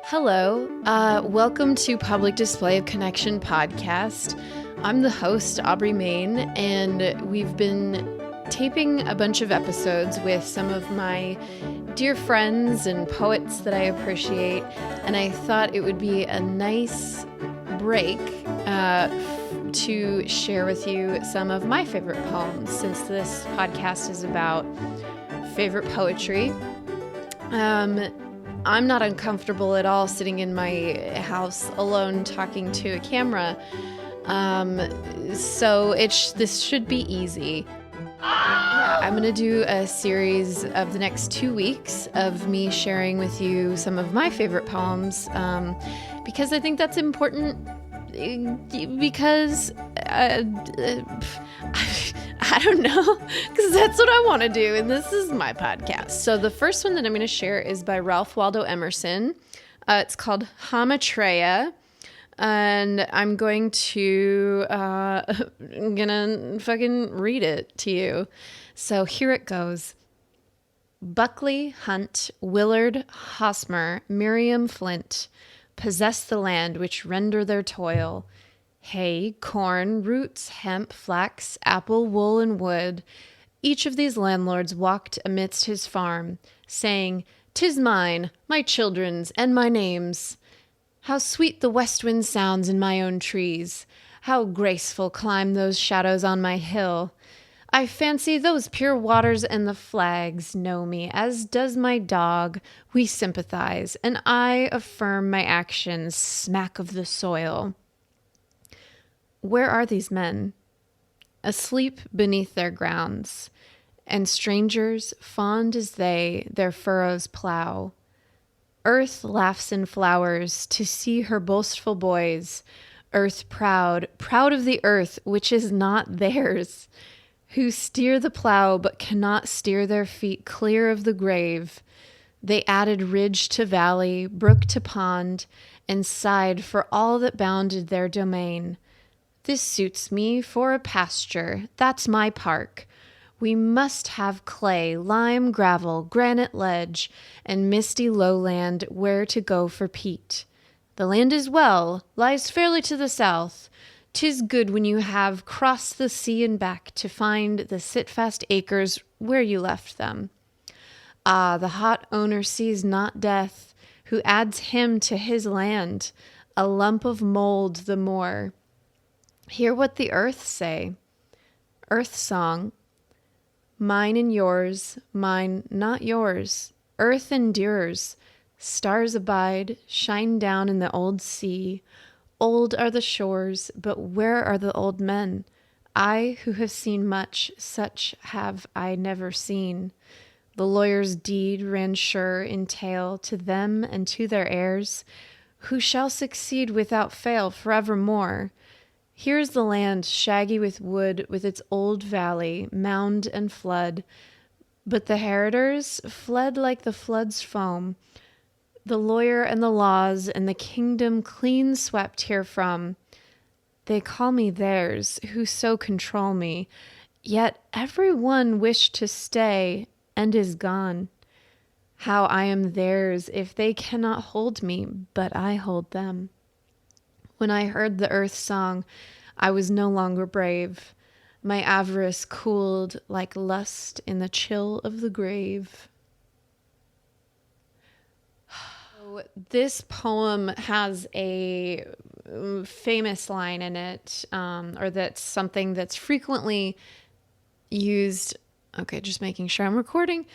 Hello, welcome to Public Display of Connection podcast. I'm the host, Aubrey Mayne, and we've been taping a bunch of episodes with some of my dear friends and poets that I appreciate, and I thought it would be a nice break to share with you some of my favorite poems, since this podcast is about favorite poetry. I'm not uncomfortable at all sitting in my house alone talking to a camera, so this should be easy. Yeah, I'm going to do a series of the next 2 weeks of me sharing with you some of my favorite poems, because I think that's important, because I don't know, because that's what I want to do, and this is my podcast. So the first one that I'm going to share is by Ralph Waldo Emerson. It's called Hamatreya, and I'm going to fucking read it to you. So here it goes. Buckley, Hunt, Willard, Hosmer, Miriam Flint possess the land which render their toil. Hay, corn, roots, hemp, flax, apple, wool, and wood. Each of these landlords walked amidst his farm, saying, "'Tis mine, my children's, and my name's. How sweet the west wind sounds in my own trees! How graceful climb those shadows on my hill! I fancy those pure waters and the flags know me, as does my dog. We sympathize, and I affirm my actions, smack of the soil." Where are these men? Asleep beneath their grounds, and strangers, fond as they, their furrows plow. Earth laughs in flowers to see her boastful boys. Earth proud, proud of the earth which is not theirs, who steer the plow but cannot steer their feet clear of the grave. They added ridge to valley, brook to pond, and sighed for all that bounded their domain. This suits me for a pasture, that's my park. We must have clay, lime, gravel, granite ledge, and misty lowland where to go for peat. The land is well, lies fairly to the south. 'Tis good when you have crossed the sea and back to find the sit-fast acres where you left them. Ah, the hot owner sees not death, who adds him to his land, a lump of mold the more. Hear what the earth say. Earth song. Mine and yours, mine not yours. Earth endures. Stars abide, shine down in the old sea. Old are the shores, but where are the old men? I who have seen much, such have I never seen. The lawyer's deed ran sure in tale to them and to their heirs, who shall succeed without fail forevermore. Here's the land shaggy with wood, with its old valley, mound and flood. But the heritors fled like the flood's foam. The lawyer and the laws and the kingdom clean swept herefrom. They call me theirs, who so control me, yet every one wished to stay and is gone. How I am theirs if they cannot hold me, but I hold them. When I heard the earth song, I was no longer brave. My avarice cooled like lust in the chill of the grave. This poem has a famous line in it, or that's something that's frequently used. Okay, just making sure I'm recording.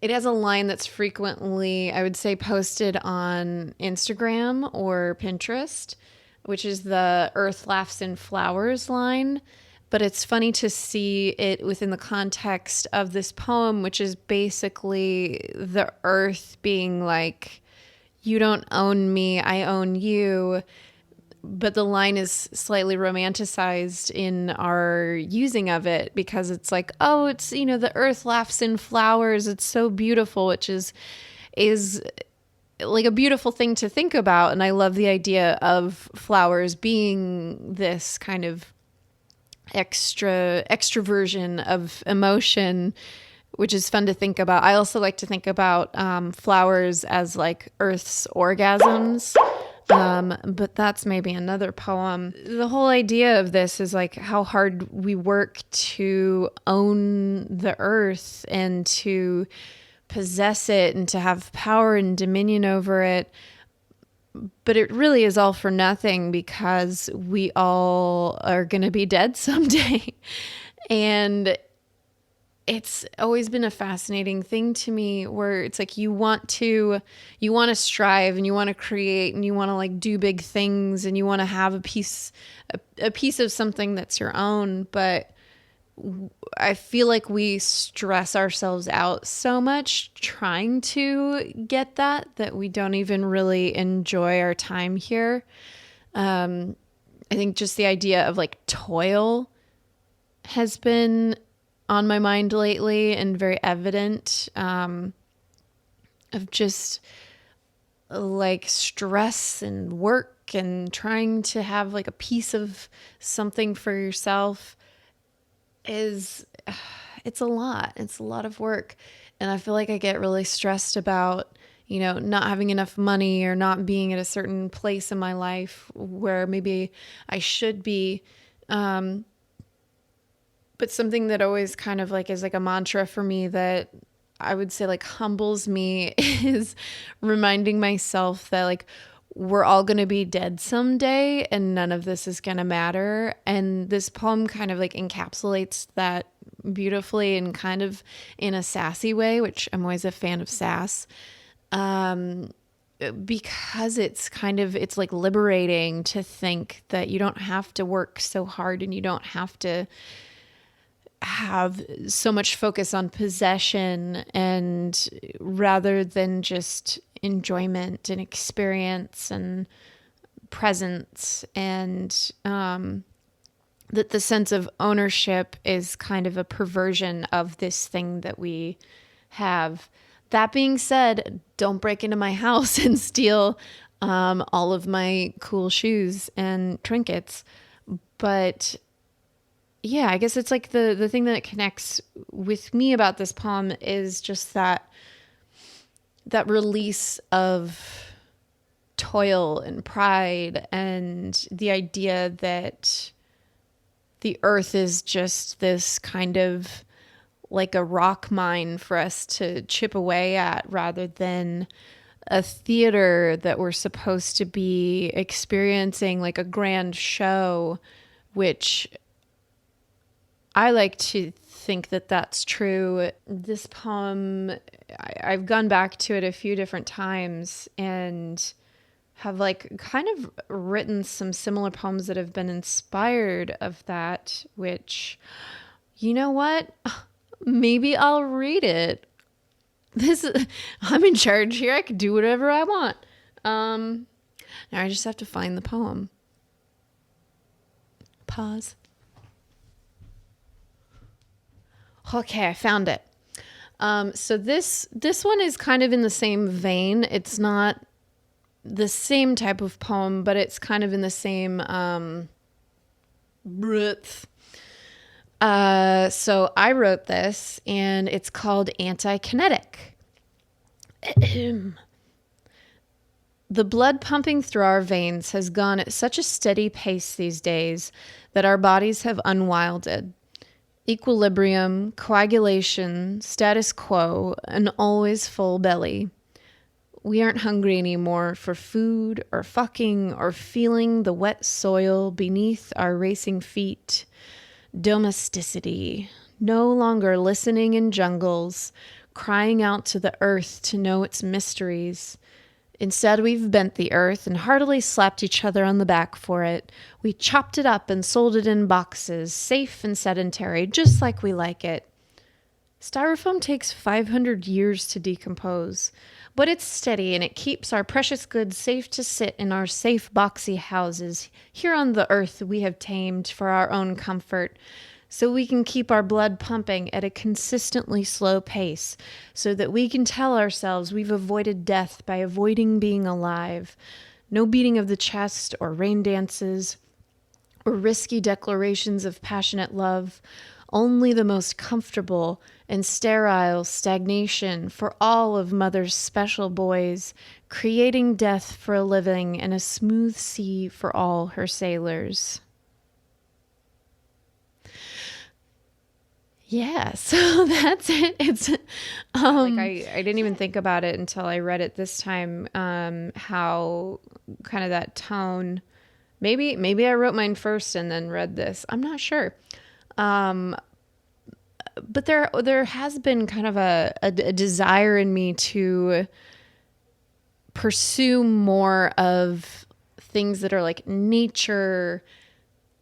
It has a line that's frequently, I would say, posted on Instagram or Pinterest, which is the Earth Laughs in Flowers line. But it's funny to see it within the context of this poem, which is basically the earth being like, you don't own me, I own you. But the line is slightly romanticized in our using of it, because it's like, oh, it's, the earth laughs in flowers. It's so beautiful, which is like a beautiful thing to think about. And I love the idea of flowers being this kind of extra version of emotion, which is fun to think about. I also like to think about flowers as like Earth's orgasms. But that's maybe another poem. The whole idea of this is like how hard we work to own the earth and to possess it and to have power and dominion over it. But it really is all for nothing because we all are going to be dead someday. And it's always been a fascinating thing to me where it's like you want to strive and you want to create and you want to like do big things and you want to have a piece of something that's your own. But I feel like we stress ourselves out so much trying to get that we don't even really enjoy our time here. I think just the idea of like toil has been on my mind lately and very evident, of just like stress and work and trying to have like a piece of something for yourself it's a lot. It's a lot of work. And I feel like I get really stressed about, not having enough money or not being at a certain place in my life where maybe I should be. But something that always kind of like is like a mantra for me that I would say like humbles me is reminding myself that like we're all going to be dead someday and none of this is going to matter. And this poem kind of like encapsulates that beautifully and kind of in a sassy way, which I'm always a fan of sass. Because it's like liberating to think that you don't have to work so hard and you don't have to have so much focus on possession, and rather than just enjoyment and experience and presence, and that the sense of ownership is kind of a perversion of this thing that we have. That being said, don't break into my house and steal all of my cool shoes and trinkets. But yeah, I guess it's like the thing that connects with me about this poem is just that release of toil and pride and the idea that the earth is just this kind of like a rock mine for us to chip away at rather than a theater that we're supposed to be experiencing like a grand show, which I like to think that that's true. This poem, I've gone back to it a few different times and have like kind of written some similar poems that have been inspired of that, which, you know what? Maybe I'll read it. I'm in charge here. I can do whatever I want. Now I just have to find the poem. Pause. Okay, I found it. So this one is kind of in the same vein. It's not the same type of poem, but it's kind of in the same breadth. So I wrote this, and it's called Anti-Kinetic. The blood pumping through our veins has gone at such a steady pace these days that our bodies have unwilded. Equilibrium, coagulation, status quo, an always full belly. We aren't hungry anymore for food or fucking or feeling the wet soil beneath our racing feet. Domesticity. No longer listening in jungles, crying out to the earth to know its mysteries. Instead, we've bent the earth and heartily slapped each other on the back for it. We chopped it up and sold it in boxes, safe and sedentary, just like we like it. Styrofoam takes 500 years to decompose, but it's steady and it keeps our precious goods safe to sit in our safe boxy houses here on the earth we have tamed for our own comfort, so we can keep our blood pumping at a consistently slow pace, so that we can tell ourselves we've avoided death by avoiding being alive. No beating of the chest or rain dances or risky declarations of passionate love, only the most comfortable and sterile stagnation for all of Mother's special boys, creating death for a living and a smooth sea for all her sailors. Yeah, so that's it. It's I didn't even think about it until I read it this time. How kind of that tone. Maybe I wrote mine first and then read this. I'm not sure. But there has been kind of a desire in me to pursue more of things that are like nature,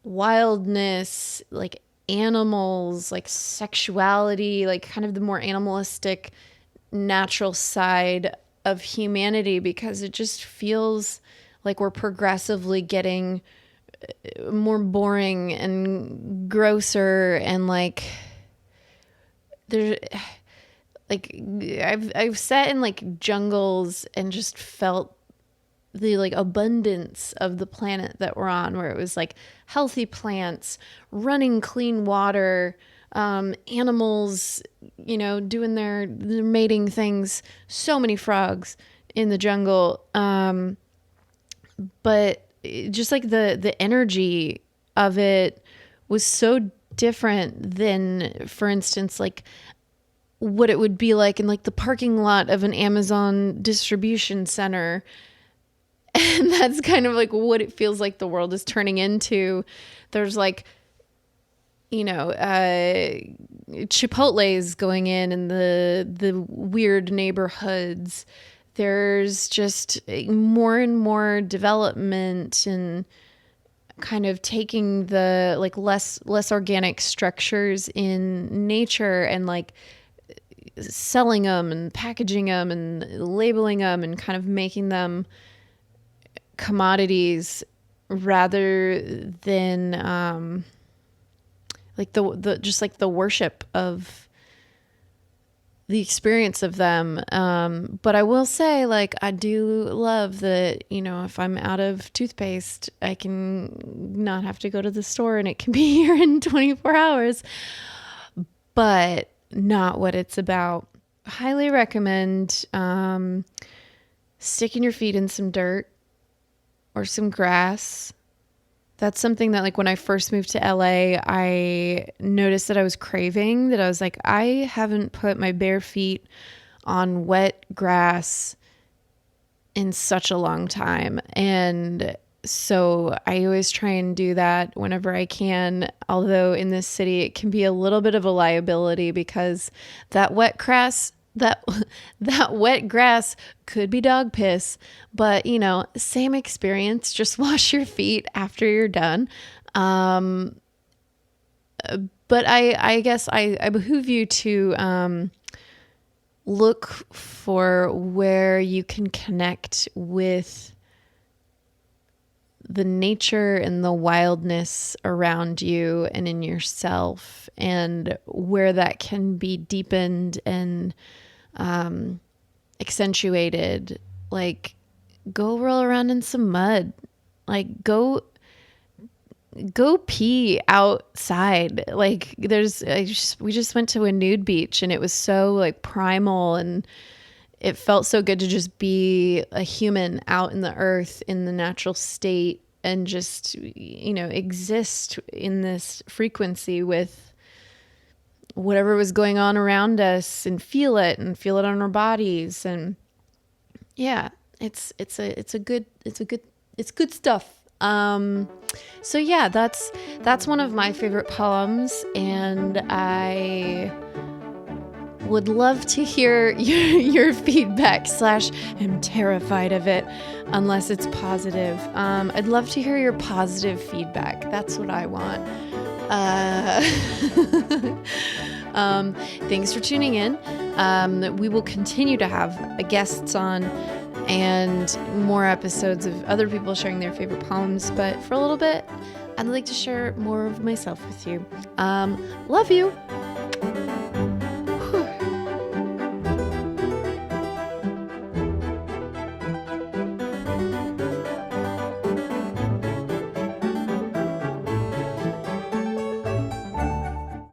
wildness, like animals, like sexuality, like kind of the more animalistic, natural side of humanity, because it just feels like we're progressively getting more boring and grosser, and like there's like I've sat in like jungles and just felt the like abundance of the planet that we're on, where it was like healthy plants, running clean water, animals, doing their mating things, so many frogs in the jungle. But just like the energy of it was so different than, for instance, like what it would be like in like the parking lot of an Amazon distribution center. And that's kind of like what it feels like the world is turning into. There's like, Chipotle's going in the weird neighborhoods. There's just more and more development and kind of taking the like less organic structures in nature and like selling them and packaging them and labeling them and kind of making them commodities rather than like the just like the worship of the experience of them. But I will say, like, I do love that, if I'm out of toothpaste, I can not have to go to the store and it can be here in 24 hours, but not what it's about. Highly recommend sticking your feet in some dirt or some grass. That's something that, like, when I first moved to LA, I noticed that I was craving, that I was like, I haven't put my bare feet on wet grass in such a long time. And so I always try and do that whenever I can. Although in this city, it can be a little bit of a liability because that wet grass, that wet grass could be dog piss, but same experience. Just wash your feet after you're done. But I guess I behoove you to look for where you can connect with the nature and the wildness around you and in yourself, and where that can be deepened and accentuated. Like, go roll around in some mud, like go pee outside. Like we just went to a nude beach and it was so like primal, and it felt so good to just be a human out in the earth in the natural state and just, exist in this frequency with whatever was going on around us and feel it on our bodies. And yeah, it's good stuff. So yeah, that's one of my favorite poems, and I would love to hear your feedback / I'm terrified of it unless it's positive. I'd love to hear your positive feedback. That's what I want. Thanks for tuning in. We will continue to have guests on and more episodes of other people sharing their favorite poems. But for a little bit, I'd like to share more of myself with you. Love you.